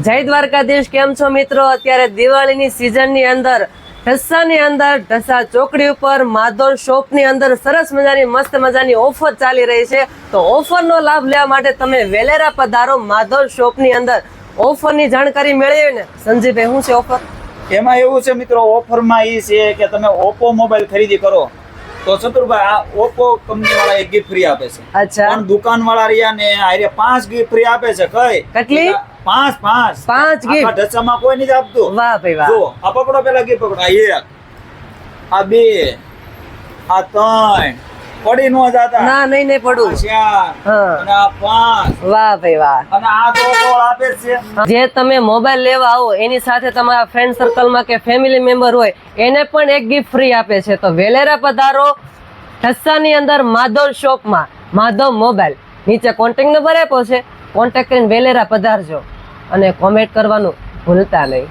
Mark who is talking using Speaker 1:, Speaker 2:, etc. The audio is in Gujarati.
Speaker 1: જય દ્વારકાધીશ, કેમ છો મિત્રો? અત્યારે દિવાળીની સિઝનની અંદર ઢસાની અંદર ઢસા ચોકડી ઉપર માધોર શોપની અંદર સરસ મજાની મસ્ત મજાની ઓફર ચાલી રહી છે. તો ઓફરનો લાભ લેવા માટે તમે વેલેરા પધારો માધોર શોપની અંદર. ઓફરની જાણકારી મેળવી ને સંજીભાઈ, શું છે ઓફર?
Speaker 2: એમાં એવું છે મિત્રો, ઓફરમાં એ છે કે તમે ઓપ્પો મોબાઈલ ખરીદી કરો તો ચતુરભાઈ આ ઓપ્પો કંપની વાળા એક ગિફ્ટ ફ્રી આપે છે.
Speaker 1: અચ્છા,
Speaker 2: પણ દુકાન વાળા રહ્યા ને આરે 5 ગિફ્ટ ફ્રી આપે છે. કઈ
Speaker 1: કેટલી?
Speaker 2: 5
Speaker 1: gift?
Speaker 2: ઢસામાં કોઈ નથી આપતું.
Speaker 1: વાહ ભાઈ વાહ.
Speaker 2: જો આ પકડો, પેલા ગિફ્ટ પકડો. આ 1, આ 2, આ 3 પડી નો જાતા.
Speaker 1: ના, નહીં પડું.
Speaker 2: આ 4 અને આ 5.
Speaker 1: વાહ ભાઈ વાહ.
Speaker 2: અને આ તો કોલ આપે છે.
Speaker 1: જે તમે મોબાઈલ લેવા આવો એની સાથે તમારા ફ્રેન્ડ સર્કલમાં કે ફેમિલી મેમ્બર હોય એને પણ એક ગિફ્ટ ફ્રી આપે છે. તો વેલેરા પધારો ઢસાની અંદર માધોર શોપમાં, માધવ મોબાઈલ. નીચે કોન્ટેક્ટ નંબર આપ્યો છે, કોન્ટેક્ટ કરીને વેલેરા પધારજો અને કોમેન્ટ કરવાનું ભૂલતા નહીં.